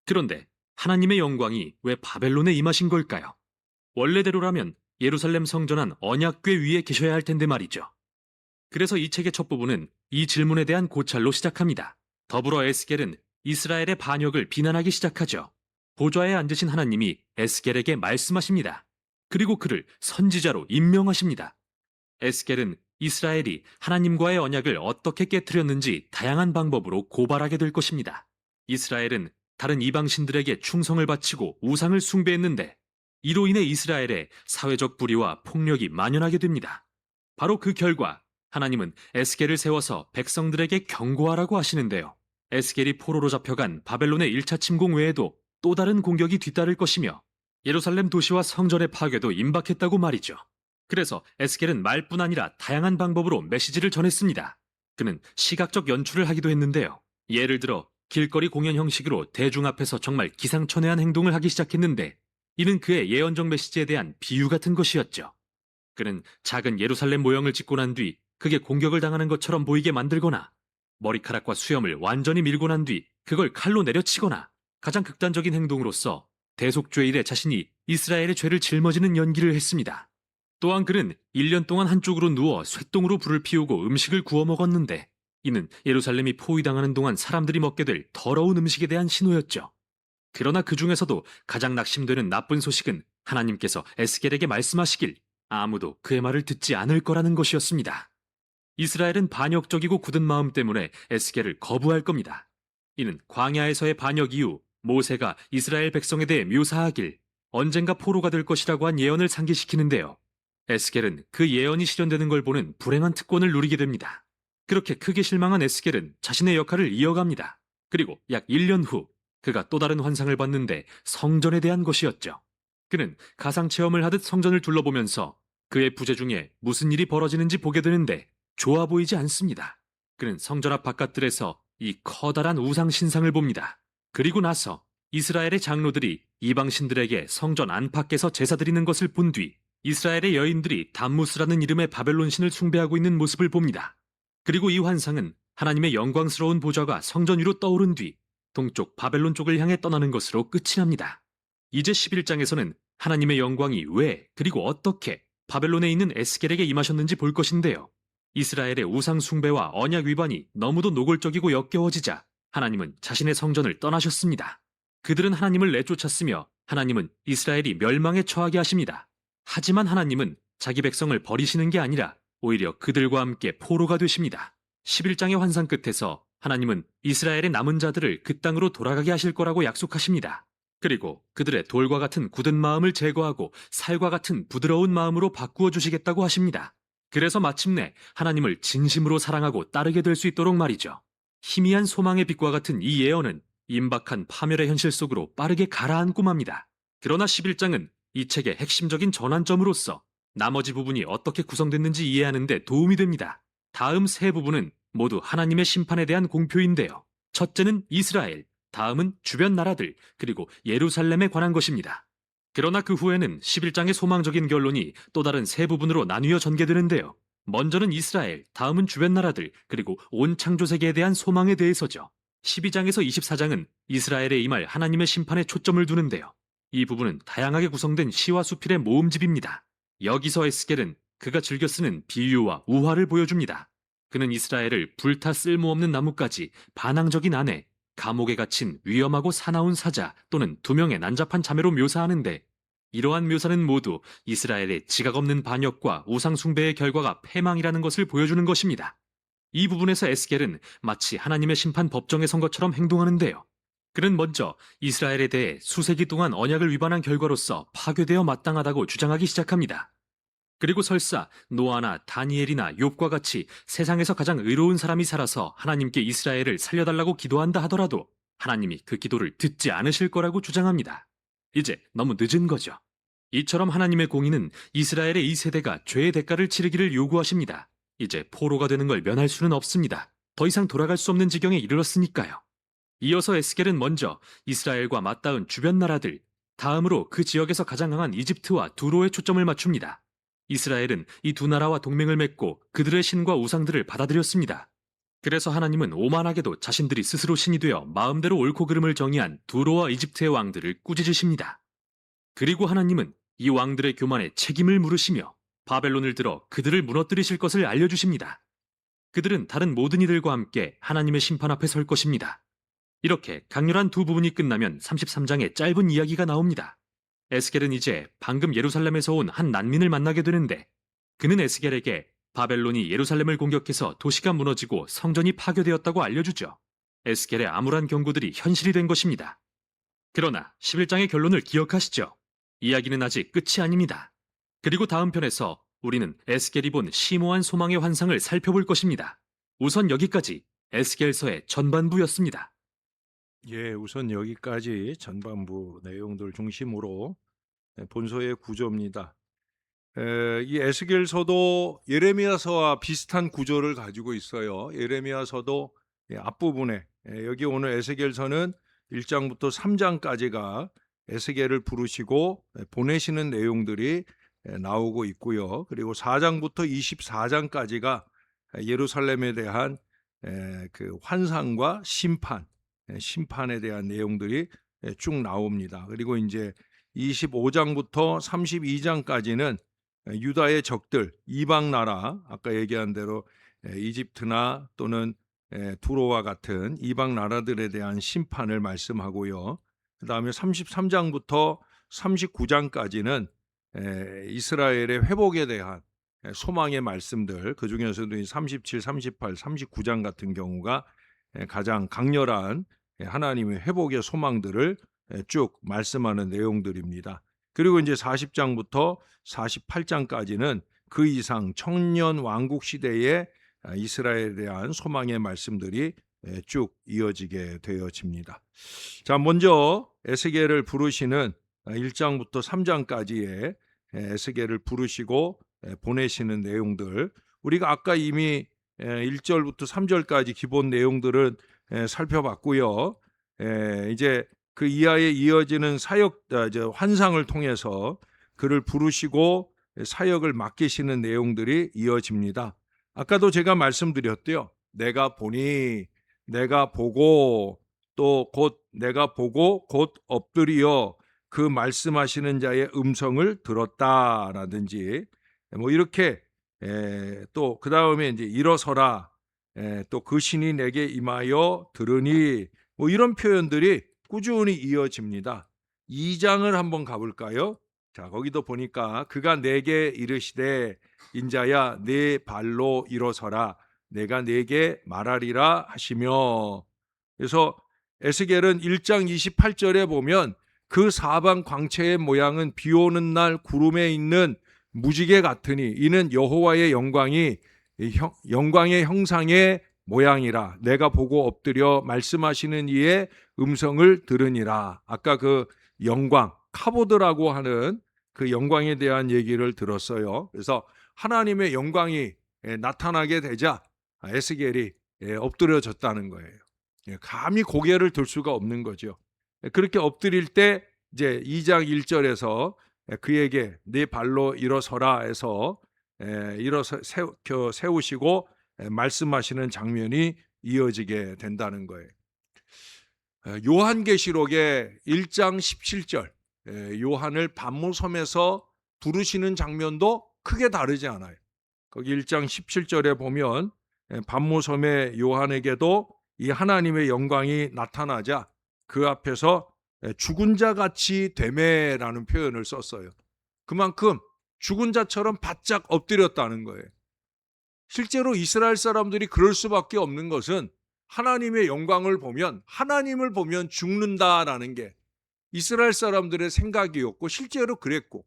그런데 하나님의 영광이 왜 바벨론에 임하신 걸까요? 원래대로라면 예루살렘 성전 안 언약궤 위에 계셔야 할 텐데 말이죠. 그래서 이 책의 첫 부분은 이 질문에 대한 고찰로 시작합니다. 더불어 에스겔은 이스라엘의 반역을 비난하기 시작하죠. 보좌에 앉으신 하나님이 에스겔에게 말씀하십니다. 그리고 그를 선지자로 임명하십니다. 에스겔은 이스라엘이 하나님과의 언약을 어떻게 깨뜨렸는지 다양한 방법으로 고발하게 될 것입니다. 이스라엘은 다른 이방신들에게 충성을 바치고 우상을 숭배했는데 이로 인해 이스라엘의 사회적 불의와 폭력이 만연하게 됩니다. 바로 그 결과 하나님은 에스겔을 세워서 백성들에게 경고하라고 하시는데요. 에스겔이 포로로 잡혀간 바벨론의 1차 침공 외에도 또 다른 공격이 뒤따를 것이며 예루살렘 도시와 성전의 파괴도 임박했다고 말이죠. 그래서 에스겔은 말뿐 아니라 다양한 방법으로 메시지를 전했습니다. 그는 시각적 연출을 하기도 했는데요. 예를 들어 길거리 공연 형식으로 대중 앞에서 정말 기상천외한 행동을 하기 시작했는데 이는 그의 예언적 메시지에 대한 비유 같은 것이었죠. 그는 작은 예루살렘 모형을 짓고 난 뒤 그게 공격을 당하는 것처럼 보이게 만들거나 머리카락과 수염을 완전히 밀고 난 뒤 그걸 칼로 내려치거나 가장 극단적인 행동으로서 대속죄일에 자신이 이스라엘의 죄를 짊어지는 연기를 했습니다. 또한 그는 1년 동안 한쪽으로 누워 쇠똥으로 불을 피우고 음식을 구워 먹었는데 이는 예루살렘이 포위당하는 동안 사람들이 먹게 될 더러운 음식에 대한 신호였죠. 그러나 그 중에서도 가장 낙심되는 나쁜 소식은 하나님께서 에스겔에게 말씀하시길 아무도 그의 말을 듣지 않을 거라는 것이었습니다. 이스라엘은 반역적이고 굳은 마음 때문에 에스겔을 거부할 겁니다. 이는 광야에서의 반역 이후 모세가 이스라엘 백성에 대해 묘사하길 언젠가 포로가 될 것이라고 한 예언을 상기시키는데요. 에스겔은 그 예언이 실현되는 걸 보는 불행한 특권을 누리게 됩니다. 그렇게 크게 실망한 에스겔은 자신의 역할을 이어갑니다. 그리고 약 1년 후 그가 또 다른 환상을 봤는데 성전에 대한 것이었죠. 그는 가상체험을 하듯 성전을 둘러보면서 그의 부재 중에 무슨 일이 벌어지는지 보게 되는데 좋아 보이지 않습니다. 그는 성전 앞 바깥들에서 이 커다란 우상 신상을 봅니다. 그리고 나서 이스라엘의 장로들이 이방신들에게 성전 안팎에서 제사 드리는 것을 본 뒤 이스라엘의 여인들이 담무스라는 이름의 바벨론 신을 숭배하고 있는 모습을 봅니다. 그리고 이 환상은 하나님의 영광스러운 보좌가 성전 위로 떠오른 뒤 동쪽 바벨론 쪽을 향해 떠나는 것으로 끝이 납니다. 이제 11장에서는 하나님의 영광이 왜 그리고 어떻게 바벨론에 있는 에스겔에게 임하셨는지 볼 것인데요. 이스라엘의 우상 숭배와 언약 위반이 너무도 노골적이고 역겨워지자 하나님은 자신의 성전을 떠나셨습니다. 그들은 하나님을 내쫓았으며 하나님은 이스라엘이 멸망에 처하게 하십니다. 하지만 하나님은 자기 백성을 버리시는 게 아니라 오히려 그들과 함께 포로가 되십니다. 11장의 환상 끝에서 하나님은 이스라엘의 남은 자들을 그 땅으로 돌아가게 하실 거라고 약속하십니다. 그리고 그들의 돌과 같은 굳은 마음을 제거하고 살과 같은 부드러운 마음으로 바꾸어 주시겠다고 하십니다. 그래서 마침내 하나님을 진심으로 사랑하고 따르게 될 수 있도록 말이죠. 희미한 소망의 빛과 같은 이 예언은 임박한 파멸의 현실 속으로 빠르게 가라앉고 맙니다. 그러나 11장은 이 책의 핵심적인 전환점으로서 나머지 부분이 어떻게 구성됐는지 이해하는 데 도움이 됩니다. 다음 세 부분은 모두 하나님의 심판에 대한 공표인데요. 첫째는 이스라엘, 다음은 주변 나라들, 그리고 예루살렘에 관한 것입니다. 그러나 그 후에는 11장의 소망적인 결론이 또 다른 세 부분으로 나뉘어 전개되는데요. 먼저는 이스라엘, 다음은 주변 나라들, 그리고 온 창조세계에 대한 소망에 대해서죠. 12장에서 24장은 이스라엘에 임할 하나님의 심판에 초점을 두는데요. 이 부분은 다양하게 구성된 시와 수필의 모음집입니다. 여기서 에스겔은 그가 즐겨 쓰는 비유와 우화를 보여줍니다. 그는 이스라엘을 불타 쓸모없는 나무까지 반항적인 아내, 감옥에 갇힌 위험하고 사나운 사자 또는 두 명의 난잡한 자매로 묘사하는데 이러한 묘사는 모두 이스라엘의 지각 없는 반역과 우상 숭배의 결과가 패망이라는 것을 보여주는 것입니다. 이 부분에서 에스겔은 마치 하나님의 심판 법정에 선 것처럼 행동하는데요. 그는 먼저 이스라엘에 대해 수세기 동안 언약을 위반한 결과로서 파괴되어 마땅하다고 주장하기 시작합니다. 그리고 설사 노아나 다니엘이나 욥과 같이 세상에서 가장 의로운 사람이 살아서 하나님께 이스라엘을 살려달라고 기도한다 하더라도 하나님이 그 기도를 듣지 않으실 거라고 주장합니다. 이제 너무 늦은 거죠. 이처럼 하나님의 공의는 이스라엘의 이 세대가 죄의 대가를 치르기를 요구하십니다. 이제 포로가 되는 걸 면할 수는 없습니다. 더 이상 돌아갈 수 없는 지경에 이르렀으니까요. 이어서 에스겔은 먼저 이스라엘과 맞닿은 주변 나라들, 다음으로 그 지역에서 가장 강한 이집트와 두로에 초점을 맞춥니다. 이스라엘은 이 두 나라와 동맹을 맺고 그들의 신과 우상들을 받아들였습니다. 그래서 하나님은 오만하게도 자신들이 스스로 신이 되어 마음대로 옳고 그름을 정의한 두로와 이집트의 왕들을 꾸짖으십니다. 그리고 하나님은 이 왕들의 교만에 책임을 물으시며 바벨론을 들어 그들을 무너뜨리실 것을 알려주십니다. 그들은 다른 모든 이들과 함께 하나님의 심판 앞에 설 것입니다. 이렇게 강렬한 두 부분이 끝나면 33장의 짧은 이야기가 나옵니다. 에스겔은 이제 방금 예루살렘에서 온 한 난민을 만나게 되는데 그는 에스겔에게 바벨론이 예루살렘을 공격해서 도시가 무너지고 성전이 파괴되었다고 알려주죠. 에스겔의 암울한 경고들이 현실이 된 것입니다. 그러나 11장의 결론을 기억하시죠? 이야기는 아직 끝이 아닙니다. 그리고 다음 편에서 우리는 에스겔이 본 심오한 소망의 환상을 살펴볼 것입니다. 우선 여기까지 에스겔서의 전반부였습니다. 예, 우선 여기까지 전반부 내용들 중심으로 본서의 구조입니다. 이 에스겔서도 예레미야서와 비슷한 구조를 가지고 있어요. 예레미야서도 앞부분에 여기 오늘 에스겔서는 1장부터 3장까지가 에스겔을 부르시고 보내시는 내용들이 나오고 있고요. 그리고 4장부터 24장까지가 예루살렘에 대한 그 환상과 심판에 대한 내용들이 쭉 나옵니다. 그리고 이제 25장부터 32장까지는 유다의 적들, 이방 나라, 아까 얘기한 대로 이집트나 또는 두로와 같은 이방 나라들에 대한 심판을 말씀하고요. 그 다음에 33장부터 39장까지는 이스라엘의 회복에 대한 소망의 말씀들, 그 중에서도 37, 38, 39장 같은 경우가 가장 강렬한 하나님의 회복의 소망들을 쭉 말씀하는 내용들입니다. 그리고 이제 40장부터 48장까지는 그 이상 청년 왕국 시대의 이스라엘에 대한 소망의 말씀들이 쭉 이어지게 되어집니다. 자, 먼저 에스겔을 부르시는 1장부터 3장까지의 에스겔을 부르시고 보내시는 내용들, 우리가 아까 이미 1절부터 3절까지 기본 내용들은 살펴봤고요. 이제 그 이하에 이어지는 사역 환상을 통해서 그를 부르시고 사역을 맡기시는 내용들이 이어집니다. 아까도 제가 말씀드렸대요. 내가 보니, 내가 보고, 또 곧 내가 보고 곧 엎드리어 그 말씀하시는 자의 음성을 들었다라든지 뭐 이렇게 또 그 다음에 이제 일어서라, 또 그 신이 내게 임하여 들으니, 뭐 이런 표현들이 꾸준히 이어집니다. 2장을 한번 가볼까요? 자, 거기도 보니까 그가 내게 이르시되 인자야 내 발로 일어서라 내가 내게 말하리라 하시며, 그래서 에스겔은 1장 28절에 보면 그 사방 광채의 모양은 비 오는 날 구름에 있는 무지개 같으니 이는 여호와의 영광의 형상의 모양이라 내가 보고 엎드려 말씀하시는 이의 음성을 들으니라. 아까 그 영광, 카보드라고 하는 그 영광에 대한 얘기를 들었어요. 그래서 하나님의 영광이 나타나게 되자 에스겔이 엎드려졌다는 거예요. 감히 고개를 들 수가 없는 거죠. 그렇게 엎드릴 때 이제 2장 1절에서 그에게 네 발로 일어서라 해서 일어서 세우시고 말씀하시는 장면이 이어지게 된다는 거예요. 요한계시록의 1장 17절 요한을 반모섬에서 부르시는 장면도 크게 다르지 않아요. 거기 1장 17절에 보면 반모섬의 요한에게도 이 하나님의 영광이 나타나자 그 앞에서 죽은 자 같이 되매라는 표현을 썼어요. 그만큼 죽은 자처럼 바짝 엎드렸다는 거예요. 실제로 이스라엘 사람들이 그럴 수밖에 없는 것은 하나님의 영광을 보면, 하나님을 보면 죽는다라는 게 이스라엘 사람들의 생각이었고 실제로 그랬고,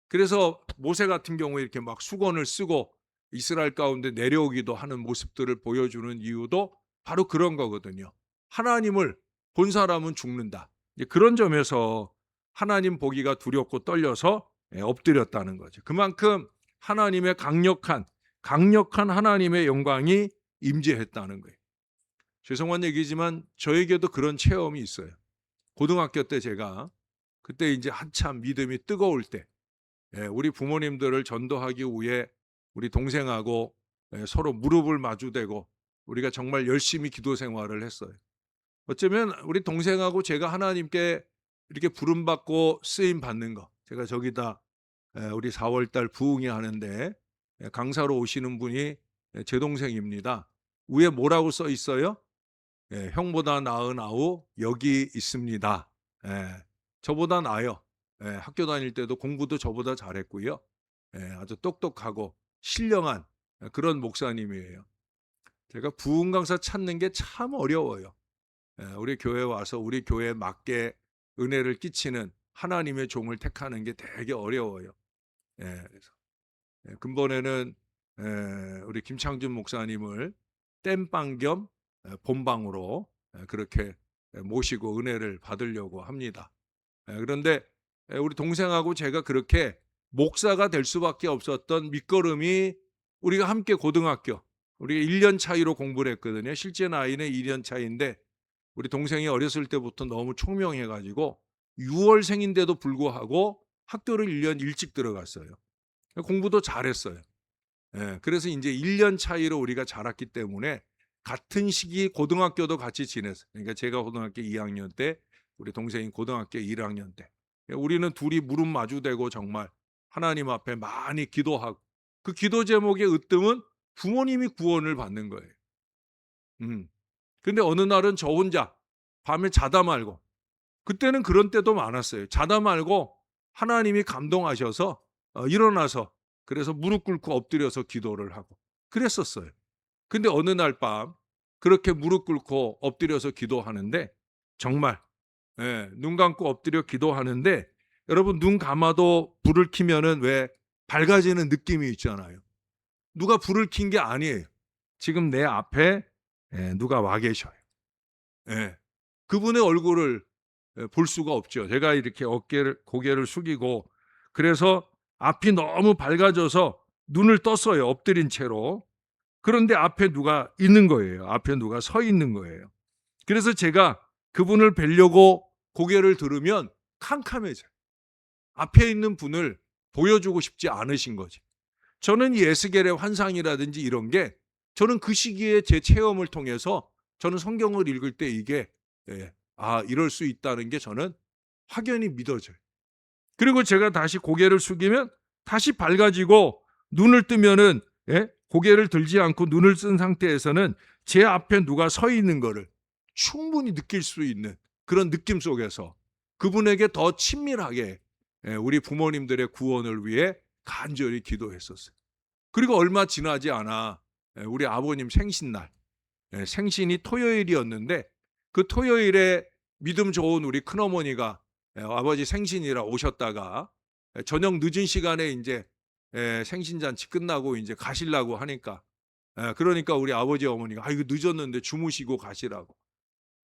그래서 모세 같은 경우에 이렇게 막 수건을 쓰고 이스라엘 가운데 내려오기도 하는 모습들을 보여주는 이유도 바로 그런 거거든요. 하나님을 본 사람은 죽는다. 그런 점에서 하나님 보기가 두렵고 떨려서 엎드렸다는 거죠. 그만큼 하나님의 강력한 하나님의 영광이 임재했다는 거예요. 죄송한 얘기지만 저에게도 그런 체험이 있어요. 고등학교 때 제가 그때 이제 한참 믿음이 뜨거울 때 우리 부모님들을 전도하기 위해 우리 동생하고 서로 무릎을 마주대고 우리가 정말 열심히 기도 생활을 했어요. 어쩌면 우리 동생하고 제가 하나님께 이렇게 부름받고 쓰임 받는 거, 제가 저기다 우리 4월달 부흥회 하는데 강사로 오시는 분이 제 동생입니다. 위에 뭐라고 써 있어요? 형보다 나은 아우 여기 있습니다. 저보다 나아요. 학교 다닐 때도 공부도 저보다 잘했고요. 아주 똑똑하고 신령한 그런 목사님이에요. 제가 부흥 강사 찾는 게 참 어려워요. 우리 교회 와서 우리 교회에 맞게 은혜를 끼치는 하나님의 종을 택하는 게 되게 어려워요. 그래서 근본에는 우리 김창준 목사님을 땜빵 겸 본방으로 그렇게 모시고 은혜를 받으려고 합니다. 그런데 우리 동생하고 제가 그렇게 목사가 될 수밖에 없었던 밑거름이 우리가 함께 고등학교, 우리가 1년 차이로 공부를 했거든요. 실제 나이는 2년 차이인데 우리 동생이 어렸을 때부터 너무 총명해가지고 6월생인데도 불구하고 학교를 1년 일찍 들어갔어요. 공부도 잘했어요. 그래서 이제 1년 차이로 우리가 자랐기 때문에 같은 시기 고등학교도 같이 지냈어요. 그러니까 제가 고등학교 2학년 때 우리 동생이 고등학교 1학년 때 우리는 둘이 무릎 마주대고 정말 하나님 앞에 많이 기도하고 그 기도 제목의 으뜸은 부모님이 구원을 받는 거예요. 근데 어느 날은 저 혼자 밤에 자다 말고 그때는 그런 때도 많았어요. 자다 말고 하나님이 감동하셔서 일어나서 그래서 무릎 꿇고 엎드려서 기도를 하고 그랬었어요. 근데 어느 날 밤 그렇게 무릎 꿇고 엎드려서 기도하는데 정말 눈 감고 엎드려 기도하는데 여러분 눈 감아도 불을 켜면은 왜 밝아지는 느낌이 있잖아요. 누가 불을 킨 게 아니에요. 지금 내 앞에 누가 와 계셔요. 그분의 얼굴을 볼 수가 없죠. 제가 이렇게 고개를 숙이고 그래서 앞이 너무 밝아져서 눈을 떴어요. 엎드린 채로. 그런데 앞에 누가 있는 거예요. 앞에 누가 서 있는 거예요. 그래서 제가 그분을 뵈려고 고개를 들으면 캄캄해져요. 앞에 있는 분을 보여주고 싶지 않으신 거지. 저는 이 에스겔의 환상이라든지 이런 게 저는 그 시기에 제 체험을 통해서 저는 성경을 읽을 때 이게 이럴 수 있다는 게 저는 확연히 믿어져요. 그리고 제가 다시 고개를 숙이면 다시 밝아지고 눈을 뜨면은 고개를 들지 않고 눈을 뜬 상태에서는 제 앞에 누가 서 있는 거를 충분히 느낄 수 있는 그런 느낌 속에서 그분에게 더 친밀하게 우리 부모님들의 구원을 위해 간절히 기도했었어요. 그리고 얼마 지나지 않아 우리 아버님 생신날, 생신이 토요일이었는데 그 토요일에 믿음 좋은 우리 큰어머니가 아버지 생신이라 오셨다가 저녁 늦은 시간에 이제 생신잔치 끝나고 이제 가시려고 하니까 그러니까 우리 아버지 어머니가 이거 늦었는데 주무시고 가시라고.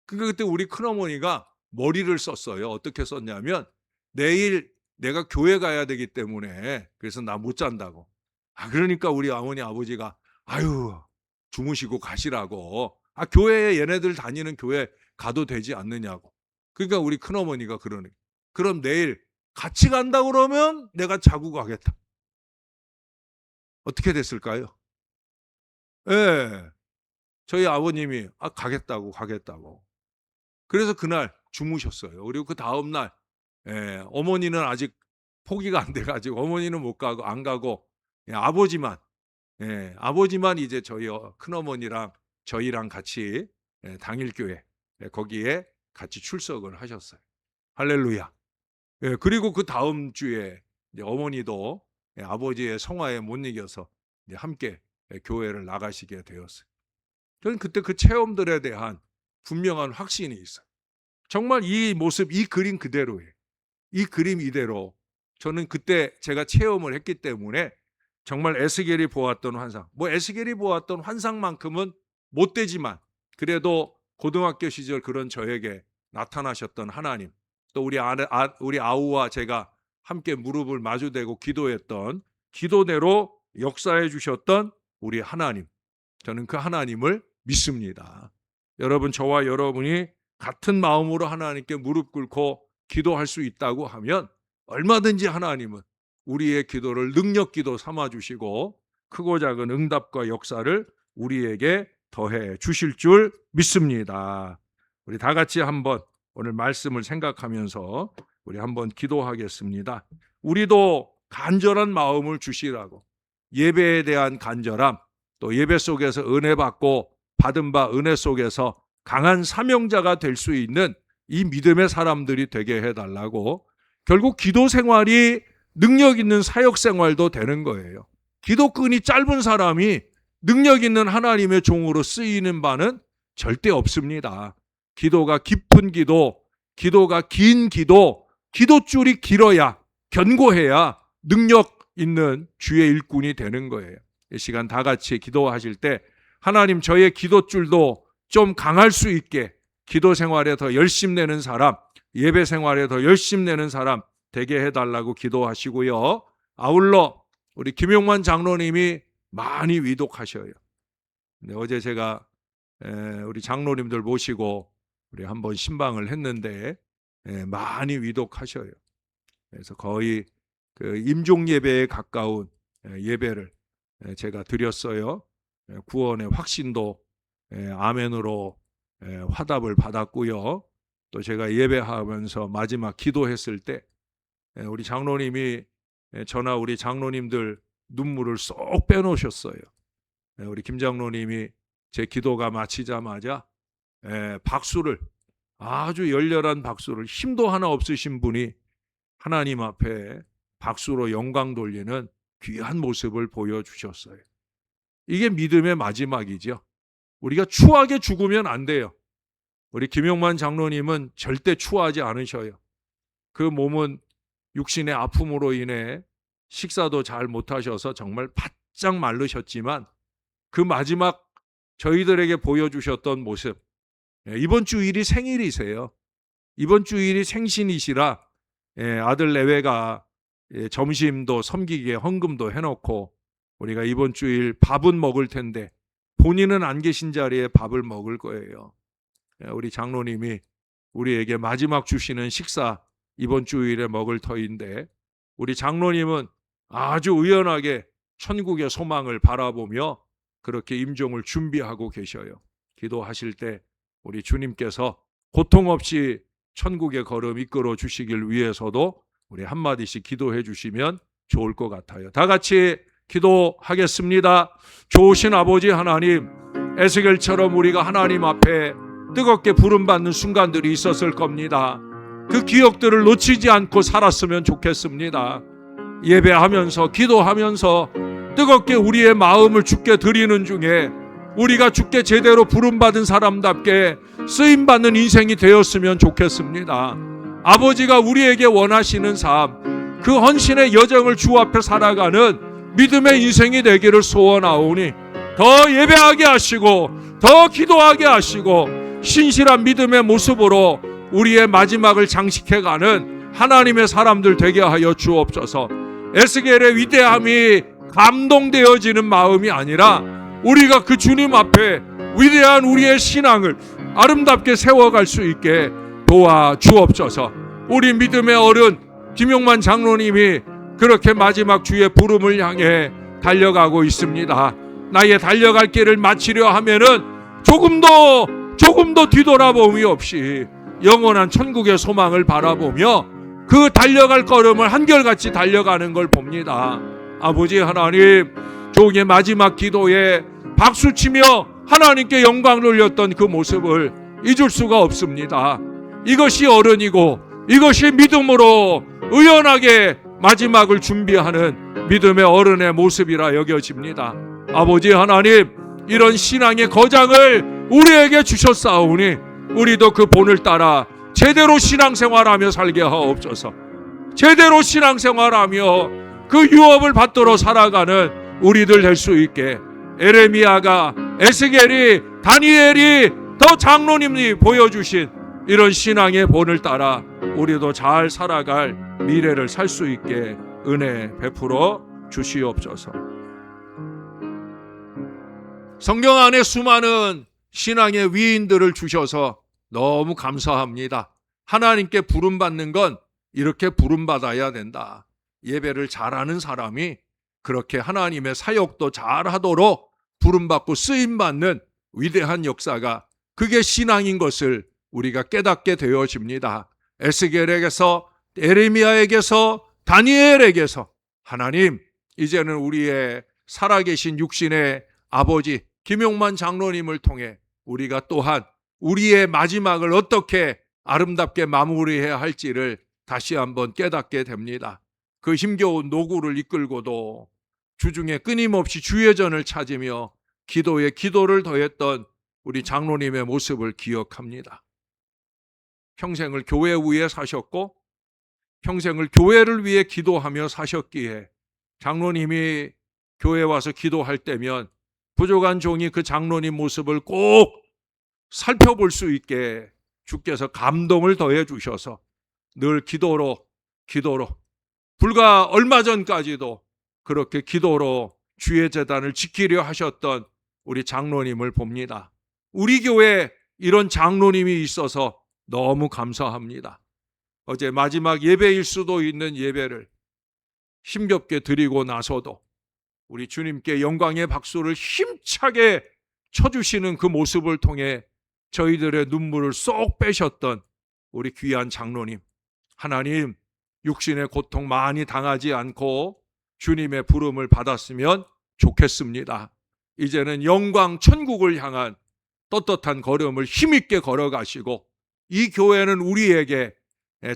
그때 우리 큰어머니가 머리를 썼어요. 어떻게 썼냐면 내일 내가 교회 가야 되기 때문에 그래서 나 못 잔다고. 그러니까 우리 어머니 아버지가 주무시고 가시라고. 교회에 얘네들 다니는 교회 가도 되지 않느냐고. 그러니까 우리 큰어머니가 그러네. 그럼 내일 같이 간다 그러면 내가 자고 가겠다. 어떻게 됐을까요? 저희 아버님이 가겠다고. 그래서 그날 주무셨어요. 그리고 그 다음 날 어머니는 아직 포기가 안 돼가지고 어머니는 못 가고 안 가고 아버지만 이제 저희 큰어머니랑 저희랑 같이 당일 교회 거기에 같이 출석을 하셨어요. 할렐루야. 그리고 그 다음 주에 이제 어머니도 아버지의 성화에 못 이겨서 이제 함께 교회를 나가시게 되었어요. 저는 그때 그 체험들에 대한 분명한 확신이 있어요. 정말 이 모습, 이 그림 그대로예요. 이 그림 이대로 저는 그때 제가 체험을 했기 때문에 정말 에스겔이 보았던 환상, 에스겔이 보았던 환상만큼은 못 되지만 그래도 고등학교 시절 그런 저에게 나타나셨던 하나님, 또 우리 아우와 제가 함께 무릎을 마주대고 기도했던 기도대로 역사해 주셨던 우리 하나님, 저는 그 하나님을 믿습니다. 여러분, 저와 여러분이 같은 마음으로 하나님께 무릎 꿇고 기도할 수 있다고 하면 얼마든지 하나님은 우리의 기도를 능력기도 삼아주시고 크고 작은 응답과 역사를 우리에게 더해 주실 줄 믿습니다. 우리 다 같이 한번 오늘 말씀을 생각하면서 우리 한번 기도하겠습니다. 우리도 간절한 마음을 주시라고, 예배에 대한 간절함, 또 예배 속에서 은혜 받고 받은 바 은혜 속에서 강한 사명자가 될 수 있는 이 믿음의 사람들이 되게 해달라고, 결국 기도 생활이 능력 있는 사역 생활도 되는 거예요. 기도끈이 짧은 사람이 능력 있는 하나님의 종으로 쓰이는 바는 절대 없습니다. 기도가 깊은 기도, 기도가 긴 기도, 기도줄이 길어야, 견고해야 능력 있는 주의 일꾼이 되는 거예요. 이 시간 다 같이 기도하실 때 하나님, 저의 기도줄도 좀 강할 수 있게 기도 생활에 더 열심 내는 사람, 예배 생활에 더 열심 내는 사람 되게 해달라고 기도하시고요. 아울러 우리 김용만 장로님이 많이 위독하셔요. 근데 어제 제가 우리 장로님들 모시고 우리 한번 신방을 했는데 많이 위독하셔요. 그래서 거의 그 임종 예배에 가까운 예배를 제가 드렸어요. 구원의 확신도 아멘으로 화답을 받았고요. 또 제가 예배하면서 마지막 기도했을 때 우리 장로님이 저나 우리 장로님들 눈물을 쏙 빼놓으셨어요. 우리 김 장로님이 제 기도가 마치자마자 박수를, 아주 열렬한 박수를, 힘도 하나 없으신 분이 하나님 앞에 박수로 영광 돌리는 귀한 모습을 보여주셨어요. 이게 믿음의 마지막이죠. 우리가 추하게 죽으면 안 돼요. 우리 김용만 장로님은 절대 추하지 않으셔요. 그 몸은 육신의 아픔으로 인해 식사도 잘 못하셔서 정말 바짝 마르셨지만 그 마지막 저희들에게 보여주셨던 모습, 이번 주일이 생일이세요. 이번 주일이 생신이시라 아들 내외가 점심도 섬기게 헌금도 해놓고 우리가 이번 주일 밥은 먹을 텐데 본인은 안 계신 자리에 밥을 먹을 거예요. 우리 장로님이 우리에게 마지막 주시는 식사 이번 주일에 먹을 터인데 우리 장로님은 아주 의연하게 천국의 소망을 바라보며 그렇게 임종을 준비하고 계셔요. 기도하실 때 우리 주님께서 고통 없이 천국의 걸음 이끌어 주시길 위해서도 우리 한마디씩 기도해 주시면 좋을 것 같아요. 다 같이 기도하겠습니다. 좋으신 아버지 하나님, 에스겔처럼 우리가 하나님 앞에 뜨겁게 부름받는 순간들이 있었을 겁니다. 그 기억들을 놓치지 않고 살았으면 좋겠습니다. 예배하면서 기도하면서 뜨겁게 우리의 마음을 주께 드리는 중에 우리가 주께 제대로 부름받은 사람답게 쓰임받는 인생이 되었으면 좋겠습니다. 아버지가 우리에게 원하시는 삶, 그 헌신의 여정을 주 앞에 살아가는 믿음의 인생이 되기를 소원하오니 더 예배하게 하시고 더 기도하게 하시고 신실한 믿음의 모습으로 우리의 마지막을 장식해가는 하나님의 사람들 되게 하여 주옵소서. 에스겔의 위대함이 감동되어지는 마음이 아니라 우리가 그 주님 앞에 위대한 우리의 신앙을 아름답게 세워갈 수 있게 도와주옵소서. 우리 믿음의 어른 김용만 장로님이 그렇게 마지막 주의 부름을 향해 달려가고 있습니다. 나의 달려갈 길을 마치려 하면은 조금도 뒤돌아봄이 없이 영원한 천국의 소망을 바라보며 그 달려갈 걸음을 한결같이 달려가는 걸 봅니다. 아버지 하나님, 종의 마지막 기도에 박수치며 하나님께 영광 돌렸던 그 모습을 잊을 수가 없습니다. 이것이 어른이고 이것이 믿음으로 의연하게 마지막을 준비하는 믿음의 어른의 모습이라 여겨집니다. 아버지 하나님, 이런 신앙의 거장을 우리에게 주셨사오니 우리도 그 본을 따라 제대로 신앙생활하며 살게 하옵소서. 제대로 신앙생활하며 그 유업을 받들어 살아가는 우리들 될 수 있게 에레미야가, 에스겔이, 다니엘이, 더 장로님이 보여주신 이런 신앙의 본을 따라 우리도 잘 살아갈 미래를 살 수 있게 은혜 베풀어 주시옵소서. 성경 안에 수많은 신앙의 위인들을 주셔서 너무 감사합니다. 하나님께 부름받는 건 이렇게 부름받아야 된다. 예배를 잘하는 사람이 그렇게 하나님의 사역도 잘하도록 부름받고 쓰임받는 위대한 역사가 그게 신앙인 것을 우리가 깨닫게 되어집니다. 에스겔에게서, 에레미야에게서, 다니엘에게서 하나님, 이제는 우리의 살아계신 육신의 아버지 김용만 장로님을 통해 우리가 또한 우리의 마지막을 어떻게 아름답게 마무리해야 할지를 다시 한번 깨닫게 됩니다. 그 힘겨운 노구를 이끌고도 주중에 끊임없이 주예전을 찾으며 기도에 기도를 더했던 우리 장로님의 모습을 기억합니다. 평생을 교회 위에 사셨고 평생을 교회를 위해 기도하며 사셨기에 장로님이 교회 와서 기도할 때면 부족한 종이 그 장로님 모습을 꼭 살펴볼 수 있게 주께서 감동을 더해 주셔서 늘 기도로 불과 얼마 전까지도 그렇게 기도로 주의 제단을 지키려 하셨던 우리 장로님을 봅니다. 우리 교회에 이런 장로님이 있어서 너무 감사합니다. 어제 마지막 예배일 수도 있는 예배를 힘겹게 드리고 나서도 우리 주님께 영광의 박수를 힘차게 쳐주시는 그 모습을 통해 저희들의 눈물을 쏙 빼셨던 우리 귀한 장로님, 하나님 육신의 고통 많이 당하지 않고 주님의 부름을 받았으면 좋겠습니다. 이제는 영광 천국을 향한 떳떳한 걸음을 힘있게 걸어가시고 이 교회는 우리에게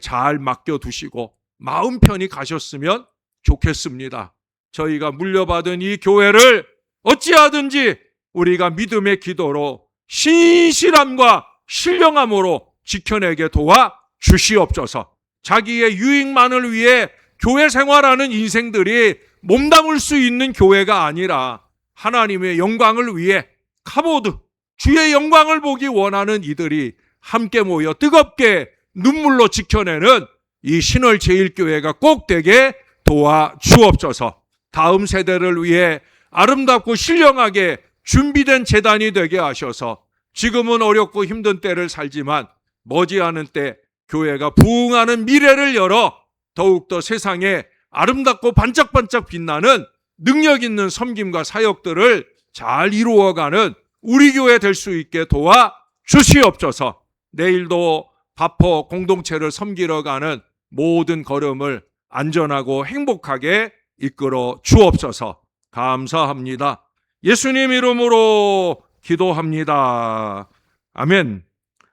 잘 맡겨두시고 마음 편히 가셨으면 좋겠습니다. 저희가 물려받은 이 교회를 어찌하든지 우리가 믿음의 기도로 신실함과 신령함으로 지켜내게 도와 주시옵소서. 자기의 유익만을 위해 교회 생활하는 인생들이 몸담을 수 있는 교회가 아니라 하나님의 영광을 위해 카보드, 주의 영광을 보기 원하는 이들이 함께 모여 뜨겁게 눈물로 지켜내는 이 신월제일교회가 꼭 되게 도와주옵소서. 다음 세대를 위해 아름답고 신령하게 준비된 재단이 되게 하셔서 지금은 어렵고 힘든 때를 살지만 머지않은 때 교회가 부흥하는 미래를 열어 더욱더 세상에 아름답고 반짝반짝 빛나는 능력 있는 섬김과 사역들을 잘 이루어가는 우리 교회 될 수 있게 도와 주시옵소서. 내일도 바포 공동체를 섬기러 가는 모든 걸음을 안전하고 행복하게 이끌어 주옵소서. 감사합니다. 예수님 이름으로 기도합니다. 아멘.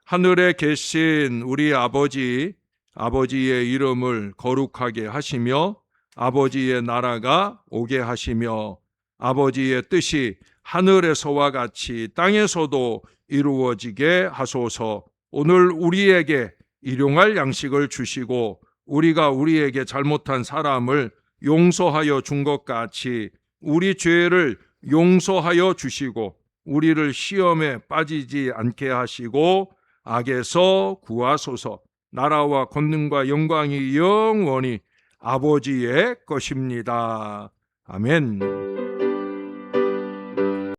하늘에 계신 우리 아버지의 이름을 거룩하게 하시며 아버지의 나라가 오게 하시며 아버지의 뜻이 하늘에서와 같이 땅에서도 이루어지게 하소서. 오늘 우리에게 일용할 양식을 주시고 우리가 우리에게 잘못한 사람을 용서하여 준 것 같이 우리 죄를 용서하여 주시고 우리를 시험에 빠지지 않게 하시고 악에서 구하소서. 나라와 권능과 영광이 영원히 아버지의 것입니다. 아멘.